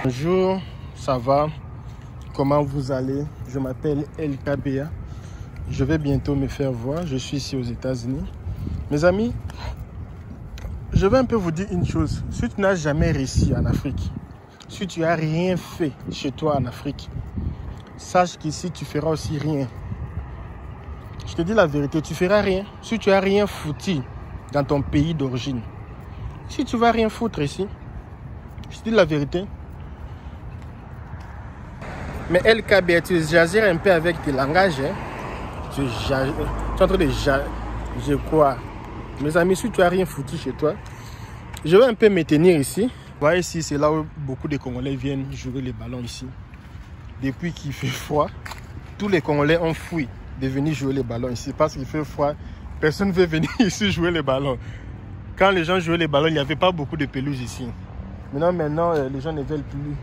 Bonjour, ça va? Comment vous allez? Je m'appelle LKBA. Je vais bientôt me faire voir. Je suis ici aux États-Unis. Mes amis, je vais un peu vous dire une chose. Si tu n'as jamais réussi en Afrique, si tu n'as rien fait chez toi en Afrique, sache qu'ici, tu feras aussi rien. Je te dis la vérité, tu feras rien. Si tu n'as rien foutu dans ton pays d'origine, si tu ne vas rien foutre ici, je te dis la vérité. Mais LKB, tu exagères un peu avec tes langages. Hein? Tu es en train de je crois. Mes amis, si tu n'as rien foutu chez toi, je vais un peu me tenir ici. Vous voyez ici, c'est là où beaucoup de Congolais viennent jouer les ballons ici. Depuis qu'il fait froid, tous les Congolais ont fui de venir jouer les ballons ici parce qu'il fait froid. Personne ne veut venir ici jouer les ballons. Quand les gens jouaient les ballons, il n'y avait pas beaucoup de pelouse ici. Maintenant, les gens ne veulent plus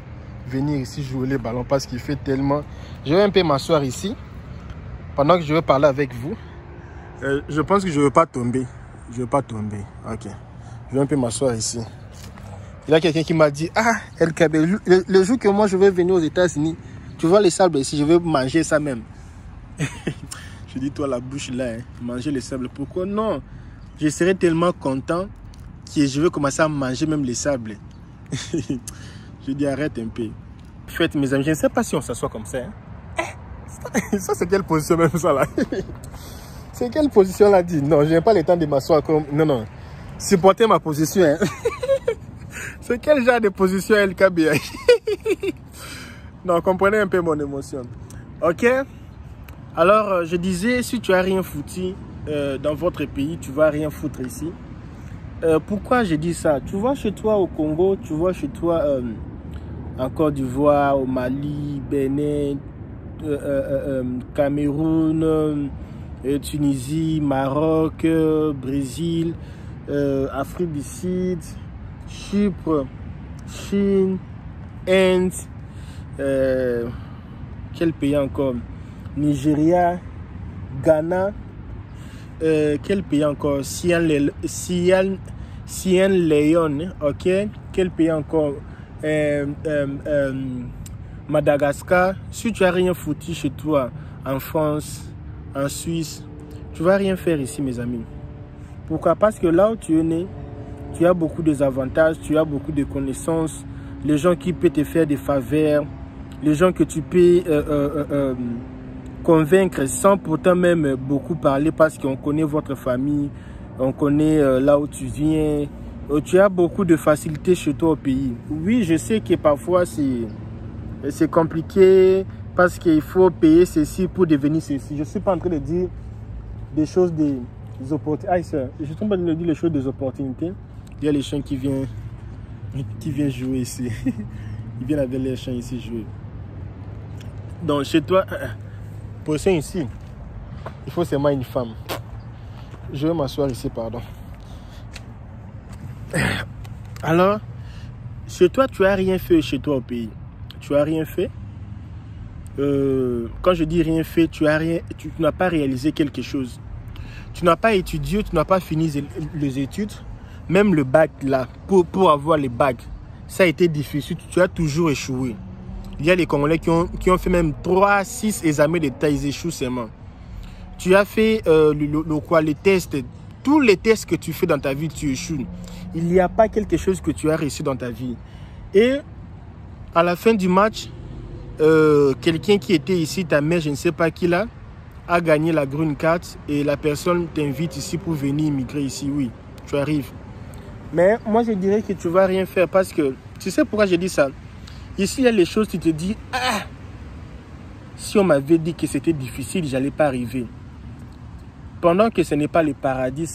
venir ici jouer les ballons parce qu'il fait tellement. Je vais un peu m'asseoir ici pendant que je vais parler avec vous. Je pense que je ne veux pas tomber. Je ne veux pas tomber. Ok. Je vais un peu m'asseoir ici. Il y a quelqu'un qui m'a dit, ah, LKB, le jour que moi je vais venir aux États-Unis, tu vois les sables ici, je vais manger ça même. Je dis, toi, la bouche là, hein, manger les sables. Pourquoi non? Je serais tellement content que je vais commencer à manger même les sables. Je dis, arrête un peu. Faites, mes amis, je ne sais pas si on s'assoit comme ça. Hein. Ça, c'est quelle position même ça là? C'est quelle position là dit? Non, je n'ai pas le temps de m'asseoir comme... Non, non. Supportez ma position. Hein. C'est quel genre de position LKB? Non, comprenez un peu mon émotion. Ok? Alors, je disais, si tu n'as rien foutu dans votre pays, tu ne vas rien foutre ici. Pourquoi je dis ça? Tu vois chez toi au Congo, tu vois chez toi en Côte d'Ivoire, au Mali, Bénin, Cameroun, Tunisie, Maroc, Brésil, Afrique du Sud, Chypre, Chine, Inde, quel pays encore? Nigeria, Ghana, quel pays encore? Sierra Leone, ok? Quel pays encore? Madagascar. Si tu n'as rien foutu chez toi en France, en Suisse, tu ne vas rien faire ici, mes amis. Pourquoi? Parce que là où tu es né, tu as beaucoup d'avantages, tu as beaucoup de connaissances, les gens qui peuvent te faire des faveurs, les gens que tu peux convaincre sans pourtant même beaucoup parler parce qu'on connaît votre famille, on connaît là où tu viens. Tu as beaucoup de facilité chez toi au pays. Oui, je sais que parfois c'est compliqué parce qu'il faut payer ceci pour devenir ceci. Je ne suis pas en train de dire des choses des opportunités. Ah, je suis en train de dire les choses des opportunités. Il y a les chiens qui viennent jouer ici. Ils viennent avec les chiens ici jouer. Donc chez toi, pour ça ici, il faut seulement une femme. Je vais m'asseoir ici, pardon. Alors, chez toi, tu n'as rien fait chez toi au pays. Tu n'as rien fait. Quand je dis rien fait, tu n'as pas réalisé quelque chose. Tu n'as pas étudié, tu n'as pas fini les études. Même le bac là, pour avoir les bacs, ça a été difficile. Tu as toujours échoué. Il y a les Congolais qui ont fait même 3, 6 examens d'État, ils échouent seulement. Tu as fait les tests, tous les tests que tu fais dans ta vie, tu échoues. Il n'y a pas quelque chose que tu as réussi dans ta vie. Et à la fin du match, quelqu'un qui était ici, ta mère, je ne sais pas qui là, a gagné la green card et la personne t'invite ici pour venir immigrer ici. Oui, tu arrives. Mais moi, je dirais que tu ne vas rien faire parce que, tu sais pourquoi je dis ça? Ici, il y a les choses, tu te dis, ah, si on m'avait dit que c'était difficile, je n'allais pas arriver. Pendant que ce n'est pas le paradis,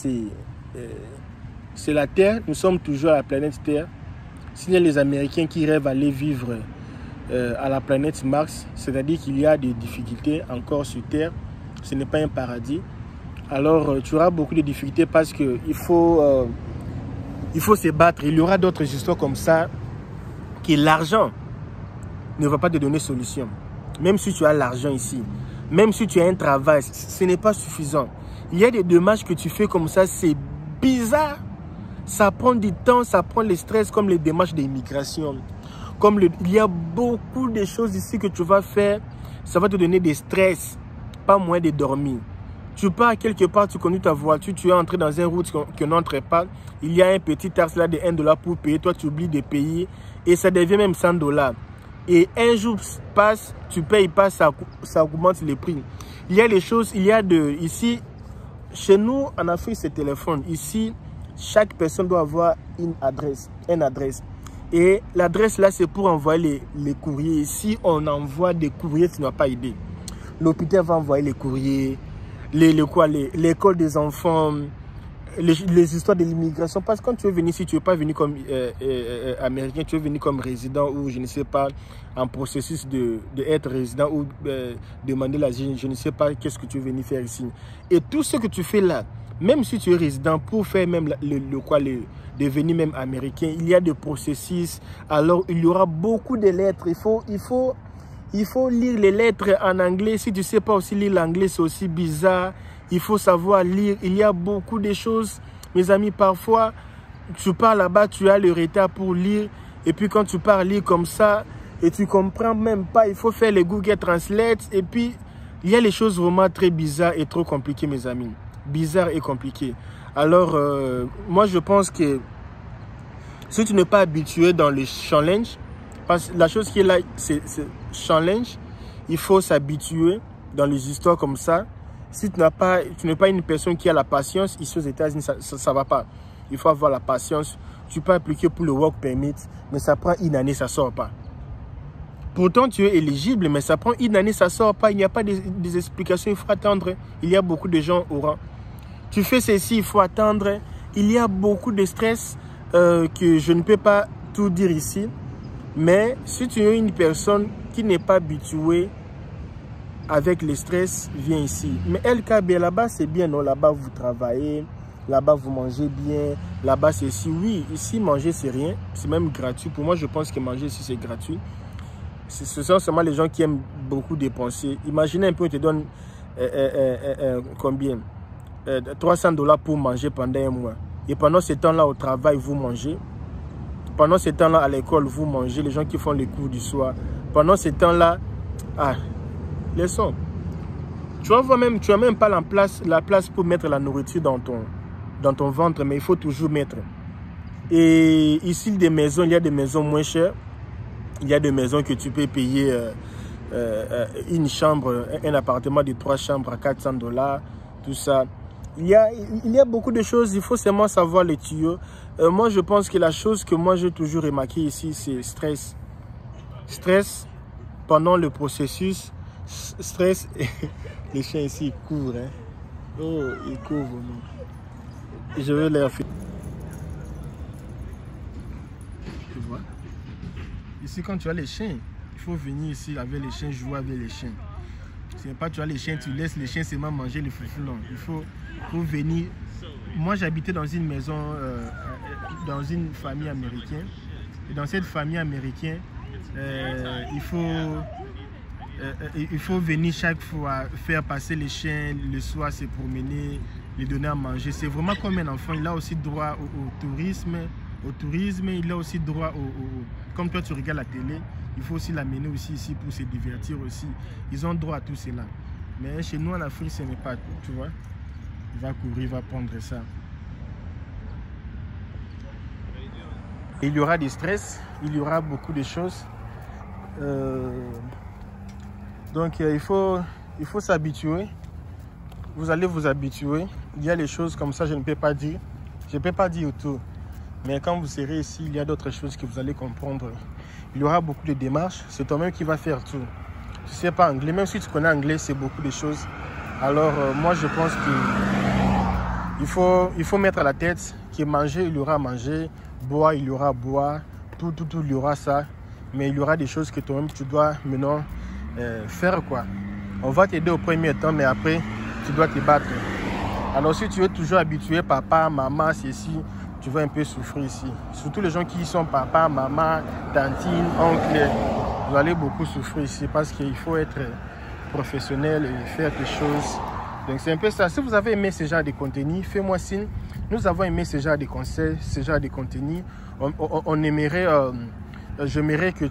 c'est la Terre. Nous sommes toujours à la planète Terre. S'il y a les Américains qui rêvent d'aller vivre à la planète Mars, c'est-à-dire qu'il y a des difficultés encore sur Terre, ce n'est pas un paradis. Alors, tu auras beaucoup de difficultés parce qu'il faut se battre. Il y aura d'autres histoires comme ça que l'argent ne va pas te donner solution. Même si tu as l'argent ici, même si tu as un travail, ce n'est pas suffisant. Il y a des démarches que tu fais comme ça, c'est bizarre. Ça prend du temps, ça prend le stress comme les démarches d'immigration. Il y a beaucoup de choses ici que tu vas faire, ça va te donner des stress, pas moins de dormir. Tu pars quelque part, tu conduis ta voiture, tu es entré dans une route que n'entre pas. Il y a un petit taxe là de 1 $, pour payer. Toi, tu oublies de payer. Et ça devient même 100 $. Et un jour passe, tu ne payes pas, ça augmente les prix. Il y a des choses, ici, chez nous, en Afrique, c'est téléphone. Ici, chaque personne doit avoir une adresse. Et l'adresse là, c'est pour envoyer les courriers. Ici, on envoie des courriers, tu n'as pas idée. L'hôpital va envoyer les courriers. L'école des enfants, les histoires de l'immigration. Parce que quand tu es venu ici, tu n'es pas venu comme américain, tu es venu comme résident ou je ne sais pas, en processus d'être résident ou demander l'asile, je ne sais pas qu'est-ce que tu es venu faire ici. Et tout ce que tu fais là, même si tu es résident, pour faire même devenir même américain, il y a des processus. Alors il y aura beaucoup de lettres. Il faut lire les lettres en anglais. Si tu ne sais pas aussi lire l'anglais, c'est aussi bizarre. Il faut savoir lire. Il y a beaucoup de choses. Mes amis, parfois, tu pars là-bas, tu as le retard pour lire. Et puis quand tu pars lire comme ça, et tu ne comprends même pas, il faut faire les Google Translate. Et puis, il y a les choses vraiment très bizarres et trop compliquées, mes amis. Bizarres et compliquées. Alors, moi, je pense que si tu n'es pas habitué dans le challenge, parce que la chose qui est là, c'est challenge. Il faut s'habituer dans les histoires comme ça. Si tu n'es pas une personne qui a la patience, ici aux États-Unis, ça ne va pas. Il faut avoir la patience. Tu peux appliquer pour le work permit, mais ça prend une année, ça ne sort pas. Pourtant, tu es éligible, mais ça prend une année, ça ne sort pas. Il n'y a pas des explications, il faut attendre. Il y a beaucoup de gens au rang. Tu fais ceci, il faut attendre. Il y a beaucoup de stress que je ne peux pas tout dire ici. Mais si tu es une personne qui n'est pas habituée avec le stress, viens ici. Mais LKB, là-bas, c'est bien, non? Là-bas, vous travaillez, là-bas, vous mangez bien, là-bas, c'est ici. Oui, ici, manger, c'est rien. C'est même gratuit. Pour moi, je pense que manger ici, c'est gratuit. Ce sont seulement les gens qui aiment beaucoup dépenser. Imaginez un peu, on te donne combien? 300 $ pour manger pendant un mois. Et pendant ce temps-là, au travail, vous mangez. Pendant ce temps-là, à l'école, vous mangez, les gens qui font les cours du soir. Pendant ce temps-là, laissons. Tu n'as même pas la place pour mettre la nourriture dans ton ventre, mais il faut toujours mettre. Et ici, il y a des maisons moins chères. Il y a des maisons que tu peux payer une chambre, un appartement de 3 chambres à 400 $, tout ça. Il y a beaucoup de choses, il faut seulement savoir les tuyaux. Moi, je pense que la chose que moi, j'ai toujours remarqué ici, c'est stress. Stress pendant le processus. Stress. Les chiens ici, ils courent. Hein. Oh, ils courent vraiment. Je vais leur faire. Tu vois? Ici, quand tu as les chiens, il faut venir ici avec les chiens, jouer avec les chiens. Ce n'est pas tu as les chiens, tu laisses les chiens seulement manger les foufous. Non, il faut venir. Moi, j'habitais dans une maison, dans une famille américaine. Et dans cette famille américaine, il faut venir chaque fois faire passer les chiens le soir, se promener, les donner à manger. C'est vraiment comme un enfant. Il a aussi droit au tourisme. Il a aussi droit comme toi tu regardes la télé, il faut aussi l'amener aussi ici pour se divertir aussi. Ils ont droit à tout cela. Mais chez nous en Afrique, ce n'est pas tout, tu vois. Il va courir, il va prendre ça. Il y aura du stress, il y aura beaucoup de choses. Donc il faut s'habituer. Vous allez vous habituer. Il y a des choses comme ça, je ne peux pas dire. Je ne peux pas dire tout. Mais quand vous serez ici, il y a d'autres choses que vous allez comprendre. Il y aura beaucoup de démarches. C'est toi-même qui va faire tout. Tu ne sais pas anglais. Même si tu connais anglais, c'est beaucoup de choses. Alors, moi, je pense qu'il faut mettre à la tête que manger, il y aura à manger. Boire, il y aura à boire. Tout, il y aura ça. Mais il y aura des choses que toi-même, tu dois maintenant faire, quoi. On va t'aider au premier temps, mais après, tu dois te battre. Alors, si tu es toujours habitué, papa, maman, ceci, tu vas un peu souffrir ici. Surtout les gens qui sont papa, maman, tantine, oncle. Vous allez beaucoup souffrir ici parce qu'il faut être professionnel et faire des choses. Donc c'est un peu ça. Si vous avez aimé ce genre de contenu, fais-moi signe. Nous avons aimé ce genre de conseils, ce genre de contenu. On aimerait j'aimerais que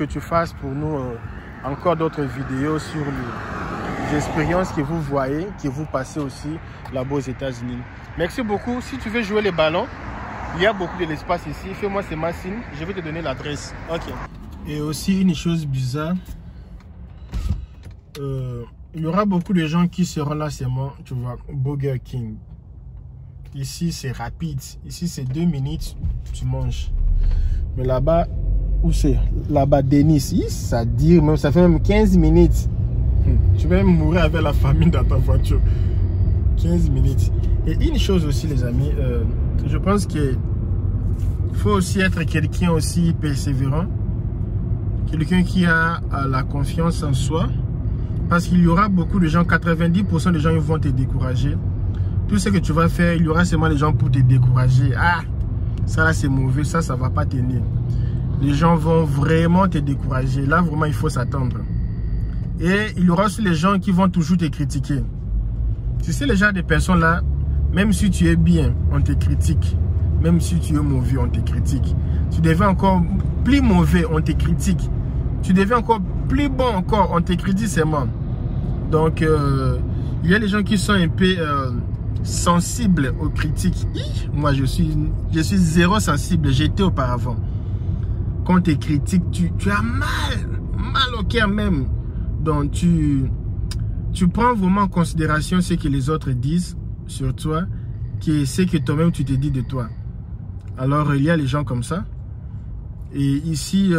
tu fasses pour nous encore d'autres vidéos sur les expériences que vous voyez, que vous passez aussi là-bas aux États-Unis. Merci beaucoup. Si tu veux jouer les ballons, il y a beaucoup de l'espace ici. Fais-moi ces machines. Je vais te donner l'adresse. Ok. Et aussi une chose bizarre. Il y aura beaucoup de gens qui seront là seulement, tu vois, Burger King. Ici, c'est rapide. Ici, c'est 2 minutes, tu manges. Mais là-bas, où c'est? Là-bas, Denis, ça dure même, ça fait même 15 minutes. Tu vas même mourir avec la famine dans ta voiture. 15 minutes. Et une chose aussi, les amis, je pense qu'il faut aussi être quelqu'un aussi persévérant. Quelqu'un qui a la confiance en soi. Parce qu'il y aura beaucoup de gens, 90% des gens ils vont te décourager. Tout ce que tu vas faire, il y aura seulement des gens pour te décourager. Ah, ça là c'est mauvais, ça va pas tenir. Les gens vont vraiment te décourager. Là vraiment il faut s'attendre. Et il y aura aussi les gens qui vont toujours te critiquer. Tu sais, les gens des personnes là, même si tu es bien, on te critique. Même si tu es mauvais, on te critique. Tu deviens encore plus mauvais, on te critique. Tu deviens encore plus bon encore, on te critique seulement. Donc, il y a des gens qui sont un peu sensibles aux critiques. Moi, je suis zéro sensible. J'étais auparavant. Quand on te critique, tu as mal au cœur même. Donc, tu prends vraiment en considération ce que les autres disent sur toi, qui ce que toi-même tu te dis de toi. Alors, il y a les gens comme ça. Et ici,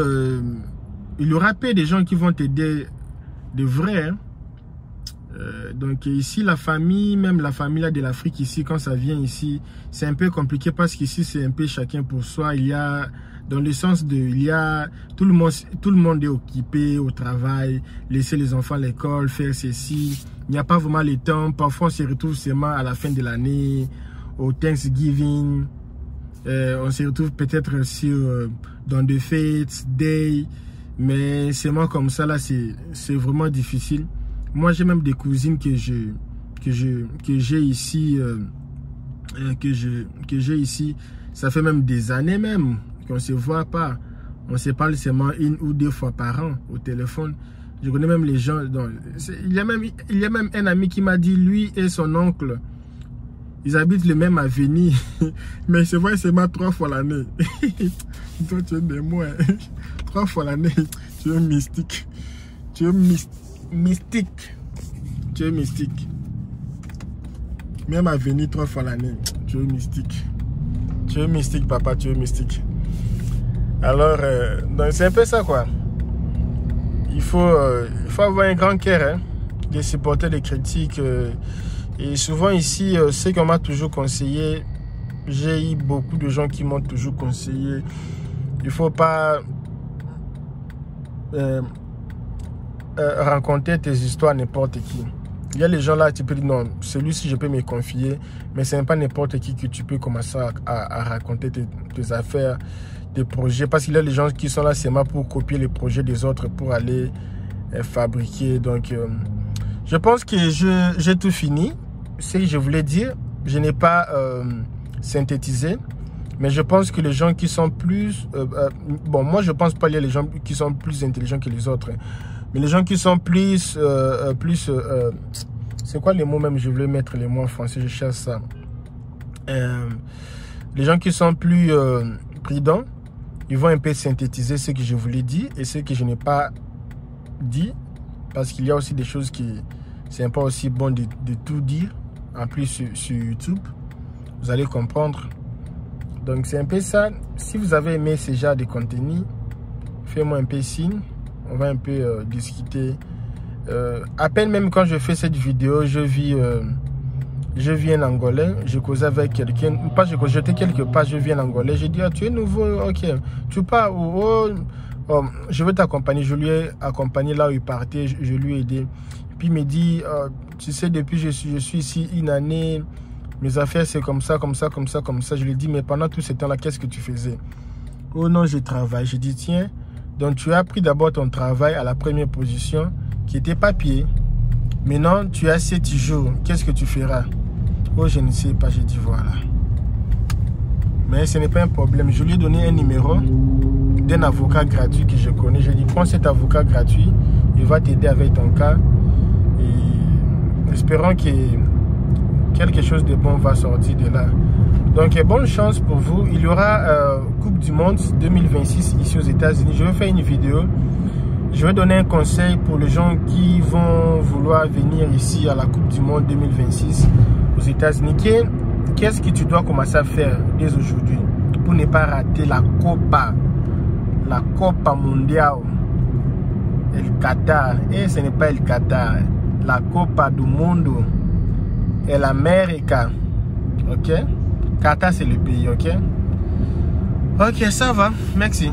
il y aura peu de gens qui vont t'aider de vrai. Hein. Donc ici, la famille, même la famille là de l'Afrique, ici, quand ça vient ici, c'est un peu compliqué parce qu'ici, c'est un peu chacun pour soi. Il y a, dans le sens de, il y a, tout le monde est occupé au travail, laisser les enfants à l'école, faire ceci. Il n'y a pas vraiment le temps. Parfois, on se retrouve seulement à la fin de l'année, au Thanksgiving. On se retrouve peut-être sur dans des fêtes, day, mais seulement comme ça là, c'est vraiment difficile. Moi, j'ai même des cousines que j'ai ici, ça fait même des années même qu'on se voit pas. On se parle seulement 1 ou 2 fois par an au téléphone. Je connais même les gens. Donc, il y a même un ami qui m'a dit, lui et son oncle, ils habitent le même avenue, mais ils se voient seulement 3 fois l'année. Toi, tu es des mois. 3 fois l'année, tu es mystique. Tu es mystique. Tu es mystique. Même avenue 3 fois l'année, tu es mystique. Tu es mystique, papa, tu es mystique. Alors, donc c'est un peu ça, quoi. Il faut avoir un grand cœur, hein, de supporter les critiques. Et souvent ici, ce qu'on m'a toujours conseillé, j'ai eu beaucoup de gens qui m'ont toujours conseillé, il ne faut pas raconter tes histoires à n'importe qui. Il y a les gens là, tu peux dire non, celui-ci je peux me confier, mais ce n'est pas n'importe qui que tu peux commencer à raconter tes affaires, tes projets, parce qu'il y a les gens qui sont là seulement pour copier les projets des autres, pour aller fabriquer. Donc, je pense que j'ai tout fini. Ce que je voulais dire, je n'ai pas synthétisé, mais je pense que les gens qui sont plus... bon, moi, je pense pas qu'il y a les gens qui sont plus intelligents que les autres, mais les gens qui sont plus... c'est quoi les mots même? Je voulais mettre les mots en français, je cherche ça. Les gens qui sont plus prudents, ils vont un peu synthétiser ce que je voulais dire et ce que je n'ai pas dit, parce qu'il y a aussi des choses qui... C'est pas aussi bon de tout dire. En plus sur YouTube, vous allez comprendre. Donc c'est un peu ça. Si vous avez aimé ce genre de contenu, faites-moi un peu signe. On va un peu discuter. À peine même quand je fais cette vidéo, je vis en Angolais. Je causais avec quelqu'un. Pas j'étais quelque part, je vis en Angolais. J'ai dit, ah, tu es nouveau, ok. Tu pars où? Oh, je veux t'accompagner. Je lui ai accompagné là où il partait. Je lui ai aidé. Puis il me dit, tu sais, depuis je suis ici 1 année, mes affaires c'est comme ça, comme ça, comme ça, comme ça. Je lui ai dit, mais pendant tout ce temps-là, qu'est-ce que tu faisais? Oh non, je travaille. Je dis, tiens, donc tu as pris d'abord ton travail à la première position, qui était papier. Maintenant, tu as 7 jours. Qu'est-ce que tu feras? Oh, je ne sais pas. J'ai dit, voilà. Mais ce n'est pas un problème. Je lui ai donné un numéro d'un avocat gratuit que je connais. Je dis, prends cet avocat gratuit, il va t'aider avec ton cas. Et espérons que quelque chose de bon va sortir de là. Donc, bonne chance pour vous. Il y aura Coupe du Monde 2026 ici aux États-Unis. Je vais faire une vidéo. Je vais donner un conseil pour les gens qui vont vouloir venir ici à la Coupe du Monde 2026 aux États-Unis. Qu'est-ce que tu dois commencer à faire dès aujourd'hui pour ne pas rater la Copa Mondiale, El Qatar. Et ce n'est pas El Qatar, la Copa du Mundo, El América. Ok? Qatar, c'est le pays, ok? Ok, ça va. Merci.